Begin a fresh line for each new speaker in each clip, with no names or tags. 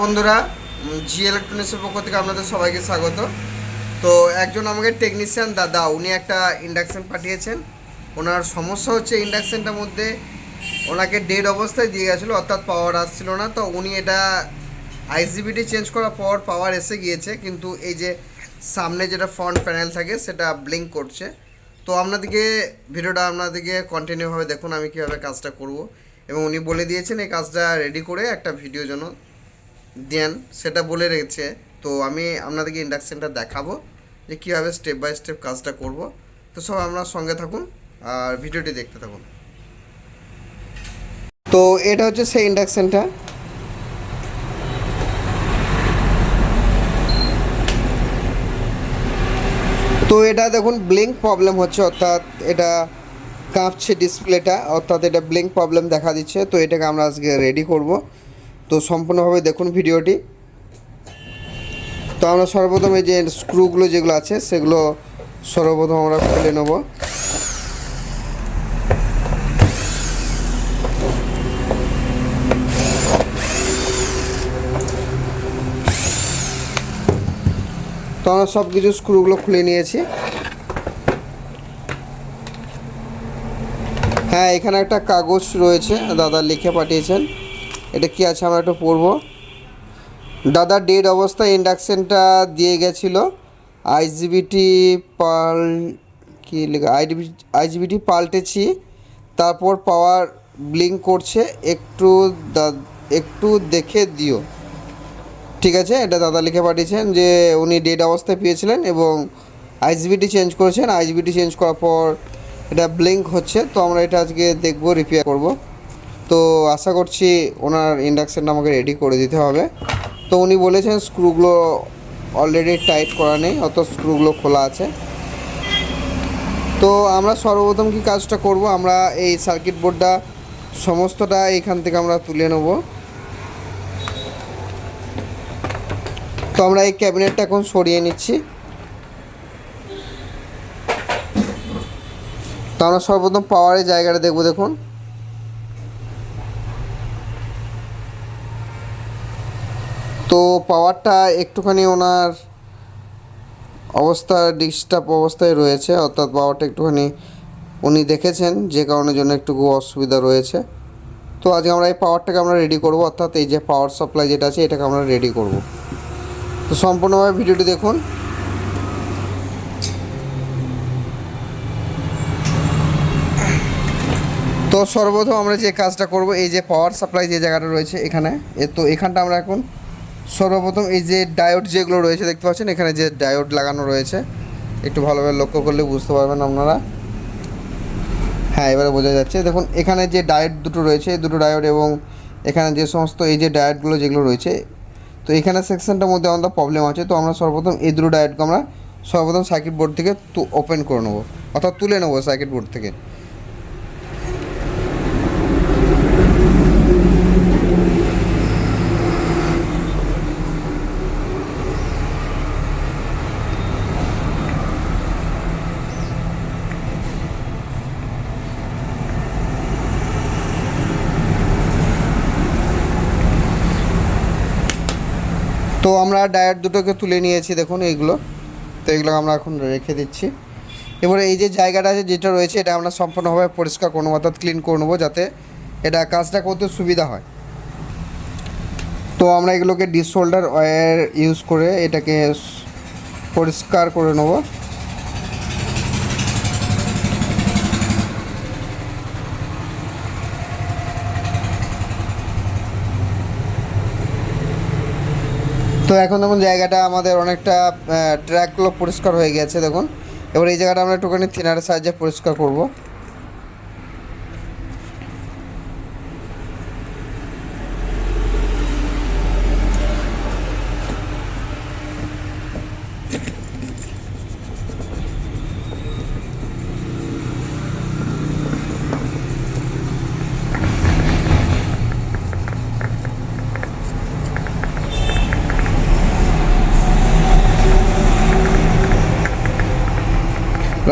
বন্ধুরা, জি ইলেকট্রনিক্সের পক্ষ থেকে আপনাদের সবাইকে স্বাগত। তো একজন আমাকে টেকনিশিয়ান দাদা উনি একটা ইন্ডাকশান পাঠিয়েছেন। ওনার সমস্যা হচ্ছে ইন্ডাকশানটার মধ্যে ওনাকে ডেড অবস্থায় দিয়ে গেছিলো, অর্থাৎ পাওয়ার আসছিল না। তো উনি এটা আইজিবিটি চেঞ্জ করার পর পাওয়ার এসে গিয়েছে, কিন্তু এই যে সামনে যেটা ফ্রন্ট প্যানেল থাকে সেটা ব্লিঙ্ক করছে। তো ভিডিওটা আপনাদেরকে কন্টিনিউভাবে দেখুন আমি কীভাবে কাজটা করব, এবং উনি বলে দিয়েছেন এই কাজটা রেডি করে একটা ভিডিও জন্য দেন, সেটা বলে রেখেছে। তো আমি আপনাদেরকে ইন্ডাকশানটা দেখাবো যে কীভাবে স্টেপ বাই স্টেপ কাজটা করব। তো সব আপনার সঙ্গে থাকুন আর ভিডিওটি দেখতে থাকুন। তো এটা হচ্ছে সেই ইন্ডাকশানটা। তো এটা দেখুন ব্লিঙ্ক প্রবলেম হচ্ছে, অর্থাৎ এটা কাঁপছে ডিসপ্লেটা, অর্থাৎ এটা ব্লিঙ্ক প্রবলেম দেখা দিচ্ছে। তো এটাকে আমরা আজকে রেডি করব। তো সম্পূর্ণভাবে দেখুন ভিডিওটি। তো আমরা সর্বপ্রথম এই যে স্ক্রুগুলো যেগুলো আছে সেগুলো সর্বপ্রথম আমরা খুলে নেব। তো আমরা সব কিছু স্ক্রুগুলো খুলে নিয়েছি। হ্যাঁ, এখানে একটা কাগজ রয়েছে, দাদা লিখে পাঠিয়েছেন। এটা কি আছে আমরা একটু পড়ব। দাদা ডেড অবস্থায় ইন্ডাকশানটা দিয়ে গেছিলো, আইজিবিটি পাল কি লেখা আইজিবিটি পাল্টেছি, তারপর পাওয়ার ব্লিঙ্ক করছে, একটু দেখে দিও। ঠিক আছে, এটা দাদা লিখে পাঠিয়েছেন যে উনি ডেড অবস্থায় পেয়েছিলেন এবং আইজিবিটি চেঞ্জ করেছেন। আইজিবিটি চেঞ্জ করার পর এটা ব্লিঙ্ক হচ্ছে। তো আমরা এটা আজকে দেখব, রিপেয়ার করব। তো আশা করছি ওনার ইন্ডাকশানটা আমাকে রেডি করে দিতে হবে। তো উনি বলেছেন স্ক্রুগুলো অলরেডি টাইট করা নেই, অত স্ক্রুগুলো খোলা আছে। তো আমরা সর্বপ্রথম কি কাজটা করব, আমরা এই সার্কিট বোর্ডটা সমস্তটা এখান থেকে আমরা তুলে নেব। তো আমরা এই ক্যাবিনেটটা এখন সরিয়ে নিচ্ছি। তো আমরা সর্বপ্রথম পাওয়ারের জায়গাটা দেখব। দেখুন, তো পাওয়ারটা একটুখানি ওনার অবস্থা ডিস্টার্ব অবস্থায় রয়েছে, অর্থাৎ পাওয়ারটা একটুখানি উনি দেখেছেন যে কারণের জন্য একটু অসুবিধা রয়েছে। তো আজকে আমরা এই পাওয়ারটাকে আমরা রেডি করব, অর্থাৎ এই যে পাওয়ার সাপ্লাই যেটা আছে এটাকে আমরা রেডি করব। তো সম্পূর্ণভাবে ভিডিওটি দেখুন। তো সর্বপ্রথম আমরা যে কাজটা করব, এই যে পাওয়ার সাপ্লাই যে জায়গাটা রয়েছে এখানে, তো এখানটা আমরা এখন সর্বপ্রথম এই যে ডায়োড যেগুলো রয়েছে দেখতে পাচ্ছেন, এখানে যে ডায়োড লাগানো রয়েছে একটু ভালোভাবে লক্ষ্য করলে বুঝতে পারবেন আপনারা। হ্যাঁ, এবারে বোঝা যাচ্ছে। দেখুন এখানে যে ডায়োড দুটো রয়েছে, দুটো ডায়োড, এবং এখানে যে সমস্ত এই যে ডায়োডগুলো যেগুলো রয়েছে, তো এখানে সেকশনটার মধ্যে আমাদের প্রবলেম আছে। তো আমরা সর্বপ্রথম এই দুটো ডায়োডকে আমরা সর্বপ্রথম সার্কিট বোর্ড থেকে ওপেন করে নেবো, অর্থাৎ তুলে নেবো সার্কিট বোর্ড থেকে। তো আমরা ডায়োড দুটোকে তুলে নিয়েছি, দেখুন এইগুলো। তো এগুলো আমরা এখন রেখে দিচ্ছি। এবারে এই যে জায়গাটা আছে যেটা রয়েছে এটা আমরা সম্পূর্ণভাবে পরিষ্কার করে নেবো, অর্থাৎ ক্লিন করে নেবো, যাতে এটা কাজটা করতে সুবিধা হয়। তো আমরা এগুলোকে ডিসহোল্ডার ওয়্যার ইউজ করে এটাকে পরিষ্কার করে নেবো। তো এখন দেখুন জায়গাটা আমাদের অনেকটা ট্র্যাকগুলো পরিষ্কার হয়ে গেছে। দেখুন এবার এই জায়গাটা আমরা একটুখানি থিনারের সাহায্যে পরিষ্কার করব।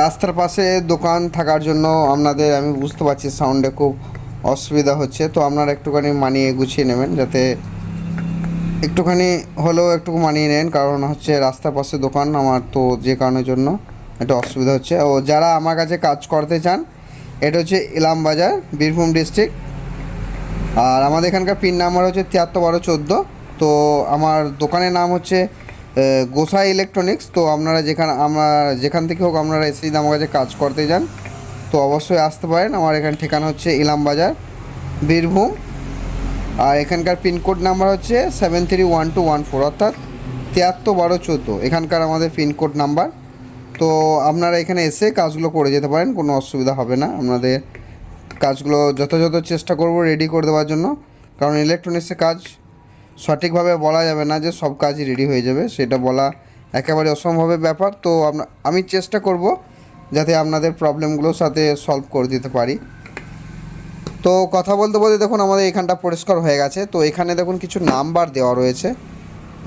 রাস্তার পাশে দোকান থাকার জন্য আমি বুঝতে পারছি সাউন্ডে খুব অসুবিধা হচ্ছে। তো আপনারা একটুখানি মানিয়ে গুছিয়ে নেবেন, যাতে একটুখানি হলেও একটু মানিয়ে নেন, কারণ হচ্ছে রাস্তার পাশে দোকান আমার, তো যে কারণের জন্য একটু অসুবিধা হচ্ছে। ও যারা আমার কাছে কাজ করতে চান, এটা হচ্ছে ইলামবাজার, বীরভূম ডিস্ট্রিক্ট। আর আমাদের এখানকার পিন নাম্বার হচ্ছে 731214। তো আমার দোকানের নাম হচ্ছে গোসাই ইলেকট্রনিক্স। তো আপনারা যেখান থেকে হোক আপনারা এসে যদি আমার কাছে কাজ করতে যান তো অবশ্যই আসতে পারেন। আমার এখানে ঠিকানা হচ্ছে ইলামবাজার, বীরভূম। আর এখানকার পিনকোড নাম্বার হচ্ছে 731214, অর্থাৎ 731214 এখানকার আমাদের পিনকোড নাম্বার। তো আপনারা এখানে এসে কাজগুলো করে যেতে পারেন, কোনো অসুবিধা হবে না। আপনাদের কাজগুলো যথাযথ চেষ্টা করব রেডি করে দেওয়ার জন্য, কারণ ইলেকট্রনিক্সের কাজ সঠিকভাবে বলা যাবে না যে সব কাজই রেডি হয়ে যাবে, সেটা বলা একেবারে অসম্ভবের ব্যাপার। তো আমি চেষ্টা করব যাতে আপনাদের প্রবলেমগুলোর সাথে সলভ করে দিতে পারি। তো কথা বলতে বলতে দেখুন আমাদের এখানটা পরিষ্কার হয়ে গেছে। তো এখানে দেখুন কিছু নাম্বার দেওয়া রয়েছে,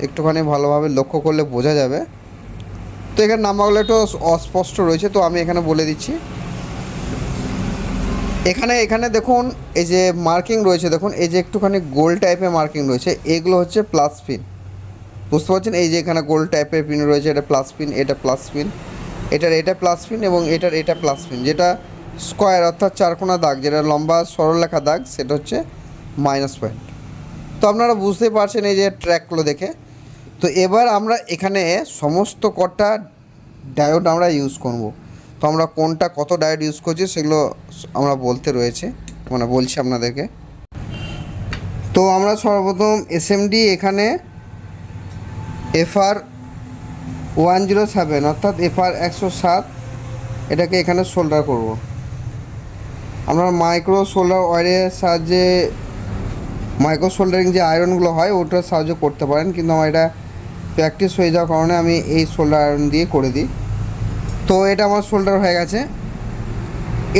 একটুখানি ভালোভাবে লক্ষ্য করলে বোঝা যাবে। তো এখানে নাম্বারগুলো একটু অস্পষ্ট রয়েছে, তো আমি এখানে বলে দিচ্ছি। এখানে দেখুন এই যে মার্কিং রয়েছে, দেখুন এই যে একটুখানি গোল টাইপের মার্কিং রয়েছে, এগুলো হচ্ছে প্লাস পিন। বুঝতে পারছেন? এই যে এখানে গোল টাইপের পিন রয়েছে, এটা প্লাস পিন, এটা প্লাস পিন, এটা প্লাস পিন এবং এটা প্লাস পিন। যেটা স্কোয়ার অর্থাৎ চারকোনা দাগ, যেটা লম্বা সরলরেখা দাগ, সেটা হচ্ছে মাইনাস পয়েন্ট। তো আপনারা বুঝতেই পারছেন এই যে ট্র্যাকগুলো দেখে। তো এবার আমরা এখানে সমস্ত কটা ডায়োড আমরা ইউজ করব। তো আমরা কোনটা কত ডায়োড ইউজ করছি সেগুলো আমরা বলছি আপনাদেরকে। তো আমরা সর্বপ্রথম এসএমডি এখানে FR107 অর্থাৎ FR107 এটাকে এখানে সোল্ডার করব। আমরা মাইক্রো সোল্ডার ওয়্যারের সাহায্যে, মাইক্রো সোল্ডারিং যে আয়রনগুলো হয় ওটার সাহায্য করতে পারেন, কিন্তু আমার এটা প্র্যাকটিস হয়ে যাওয়ার কারণে আমি এই সোল্ডার আয়রন দিয়ে করে দিই। তো এটা আমার সোল্ডার হয়ে গেছে।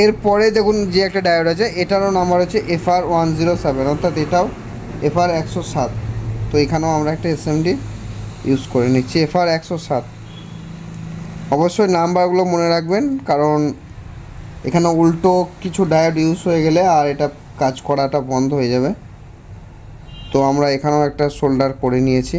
এরপরে দেখুন যে একটা ডায়োড আছে, এটারও নাম্বার হচ্ছে FR107 অর্থাৎ এটাও FR107। তো এখানেও আমরা একটা এসএমডি ইউজ করে নিচ্ছি, FR107। অবশ্যই নাম্বারগুলো মনে রাখবেন, কারণ এখানে উল্টো কিছু ডায়োড ইউজ হয়ে গেলে আর এটা কাজ করাটা বন্ধ হয়ে যাবে। তো আমরা এখানেও একটা সোল্ডার করে নিয়েছি।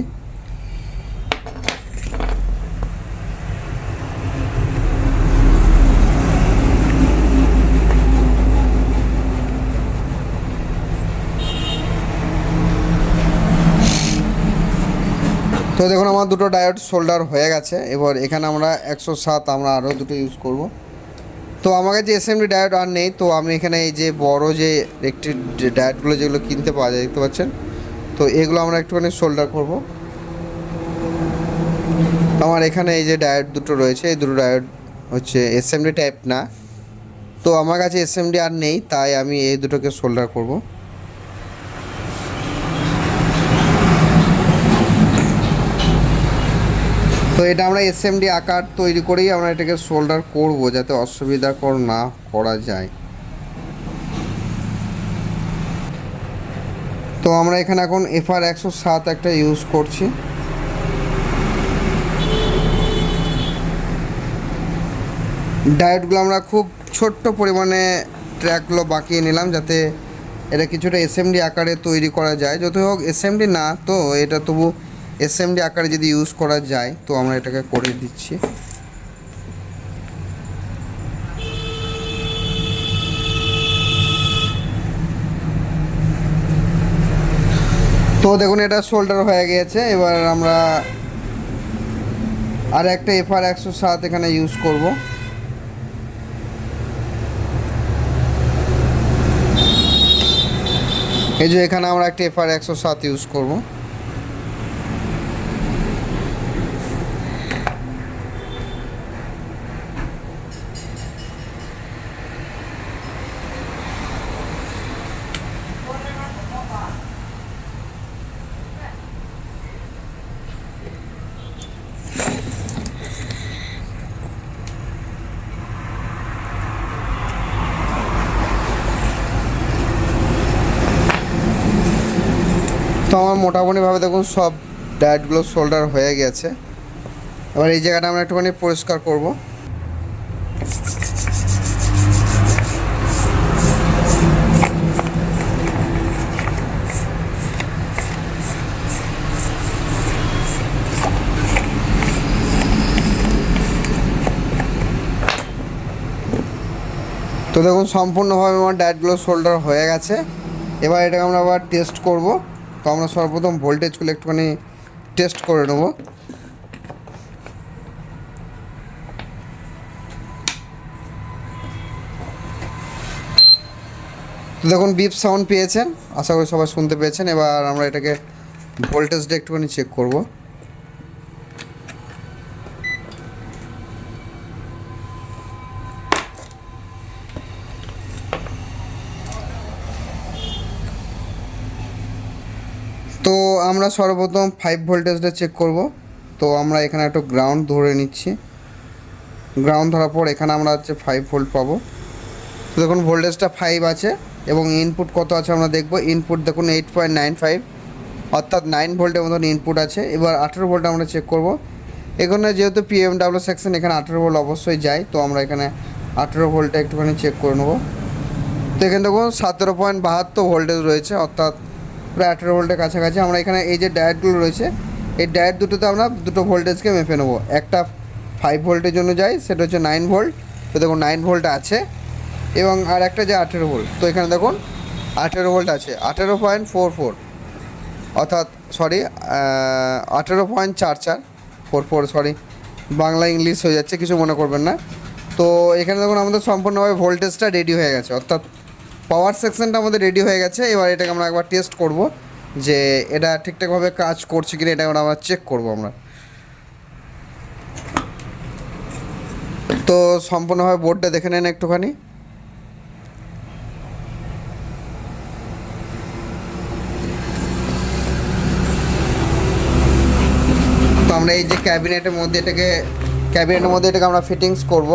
তো দেখুন আমার দুটো ডায়োড সোল্ডার হয়ে গেছে। এবার এখানে আমরা 107 আমরা আরও দুটো ইউজ করব। তো আমার কাছে এসএমডি ডায়োড আর নেই, তো আমি এখানে এই যে বড় যে একটি ডায়োডগুলো যেগুলো কিনতে পাওয়া যায় দেখতে পাচ্ছেন, তো এগুলো আমরা একটুখানি সোল্ডার করব। আমার এখানে এই যে ডায়োড দুটো রয়েছে, এই দুটো ডায়োড হচ্ছে এসএমডি টাইপ না। তো আমার কাছে এসএমডি আর নেই, তাই আমি এই দুটোকে সোল্ডার করব। তো এটা আমরা এসএমডি আকার তৈরি করেই আমরা এটাকে সোল্ডার করব, যাতে অসুবিধাকর না করা যায়। তো আমরা এখানে এখন FR107 একটা ইউজ করছি। ডায়োডগুলো আমরা খুব ছোট্ট পরিমাণে ট্র্যাকগুলো বাঁকিয়ে নিলাম, যাতে এটা কিছুটা এসএমডি আকারে তৈরি করা যায়। যত হোক এসএমডি না, তো এটা তবু এসএমডি আকারে যদি ইউজ করা যায় তো আমরা এটাকে করে দিচ্ছি। তো দেখুন এটা সোল্ডার হয়ে গিয়েছে। এবার আমরা আর একটা FR107 এখানে ইউজ করব। এই যে এখানে আমরা একটা FR107 ইউজ করব। তো আমার মোটামুটিভাবে দেখুন সব ডায়োডগুলো সোল্ডার হয়ে গেছে। এবার এই জায়গাটা আমরা একটুখানি পরিষ্কার করব। তো দেখুন সম্পূর্ণভাবে আমার ডায়েটগুলো সোল্ডার হয়ে গেছে। এবার এটাকে আমরা আবার টেস্ট করব। তো আমরা সর্বপ্রথম ভোল্টেজগুলো একটুখানি টেস্ট করে নেব। তো দেখুন বিপ সাউন্ড পেয়েছেন, আশা করি সবাই শুনতে পেয়েছেন। এবার আমরা এটাকে ভোল্টেজটা একটুখানি চেক করব। তো আমরা সর্বপ্রথম 5 ভোল্টেজটা চেক করব। তো আমরা এখানে একটু গ্রাউন্ড ধরে নিচ্ছি। গ্রাউন্ড ধরার পর এখানে আমরা হচ্ছে 5 ভোল্ট পাবো। তো দেখুন ভোল্টেজটা 5 আছে এবং ইনপুট কত আছে আমরা দেখব। ইনপুট দেখুন 8.95, অর্থাৎ 9 ভোল্টের মতন ইনপুট আছে। এবার 18 ভোল্ট আমরা চেক করব। এখানে যেহেতু পিএমডাব্লিউ সেকশন, এখানে 18 ভোল্ট অবশ্যই যায়। তো আমরা এখানে 18 ভোল্টটা একটুখানি চেক করে নেব। তো এখানে দেখুন 17.72 ভোল্টেজ রয়েছে, অর্থাৎ প্রায় 18 ভোল্টের কাছাকাছি। আমরা এখানে এই যে ডায়েটগুলো রয়েছে, এই ডায়েট দুটোতে আমরা দুটো ভোল্টেজকে মেপে নেব। একটা 5 ভোল্টের জন্য যায়, সেটা হচ্ছে 9 ভোল্ট। তো দেখুন 9 ভোল্ট আছে, এবং আর একটা যে 18 ভোল্ট। তো এখানে দেখুন 18 ভোল্ট আছে, 18.44, অর্থাৎ সরি 18.44, সরি বাংলা ইংলিশ হয়ে যাচ্ছে, কিছু মনে করবেন না। তো এখানে দেখুন আমাদের সম্পূর্ণভাবে ভোল্টেজটা রেডি হয়ে গেছে, অর্থাৎ পাওয়ার সেকশনটা আমাদের রেডি হয়ে গেছে। এবার এটাকে আমরা একবার টেস্ট করব যে এটা ঠিকঠাকভাবে কাজ করছে কিনা, এটা আমরা চেক করব আমরা। তো সম্পূর্ণভাবে বোর্ডটা দেখে নেন একটুখানি। তো আমরা এই যে ক্যাবিনেটের মধ্যে এটাকে আমরা ফিটিংস করব।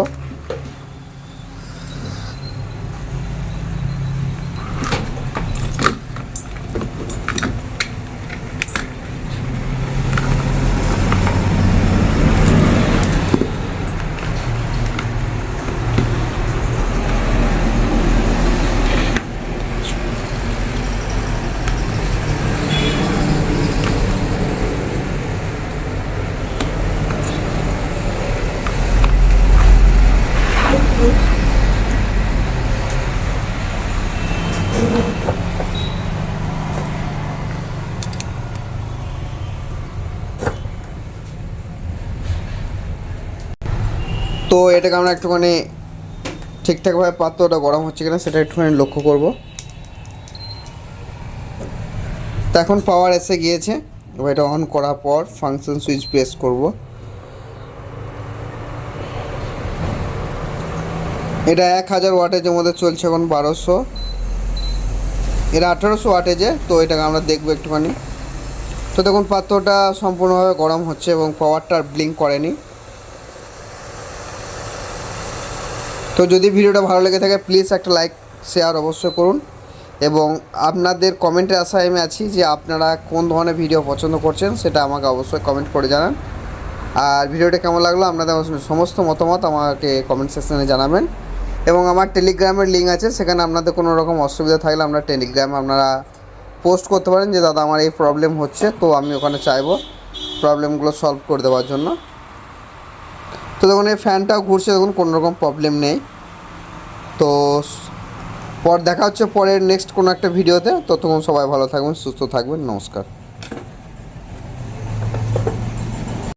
তো এটাকে আমরা একটুখানি ঠিকঠাকভাবে পাত্রটা গরম হচ্ছে কিনা সেটা একটুখানি লক্ষ্য করব। তো এখন পাওয়ার এসে গিয়েছে। এবার এটা অন করার পর ফাংশন সুইচ প্রেস করব। এটা 1000 ওয়াটেজের মধ্যে চলছে, এখন 1200, এটা 1800 ওয়াটেজে। তো এটাকে আমরা দেখবো একটুখানি। তো দেখুন পাত্রটা সম্পূর্ণভাবে গরম হচ্ছে এবং পাওয়ারটা ব্লিঙ্ক করেনি। তো যদি ভিডিওটা ভালো লেগে থাকে প্লিজ একটা লাইক শেয়ার অবশ্যই করুন, এবং আপনাদের কমেন্টের আশায় আমি আছি যে আপনারা কোন ধরনের ভিডিও পছন্দ করছেন সেটা আমাকে অবশ্যই কমেন্ট করে জানান। আর ভিডিওটা কেমন লাগলো আপনাদের সমস্ত মতামত আমাকে কমেন্ট সেকশনে জানাবেন। এবং আমার টেলিগ্রামের লিঙ্ক আছে, সেখানে আপনাদের কোনো রকম অসুবিধা থাকলে আমরা টেলিগ্রামে আপনারা পোস্ট করতে পারেন যে দাদা আমার এই প্রবলেম হচ্ছে। তো আমি ওখানে চাইবো প্রবলেমগুলো সলভ করে দেওয়ার জন্য। তো দেখুন এই ফ্যানটাও ঘুরছে, দেখুন কোনো রকম প্রবলেম নেই। তো দেখা হচ্ছে পরের নেক্সট কোনো একটা ভিডিওতে। ততক্ষণ সবাই ভালো থাকবেন, সুস্থ থাকবেন, নমস্কার।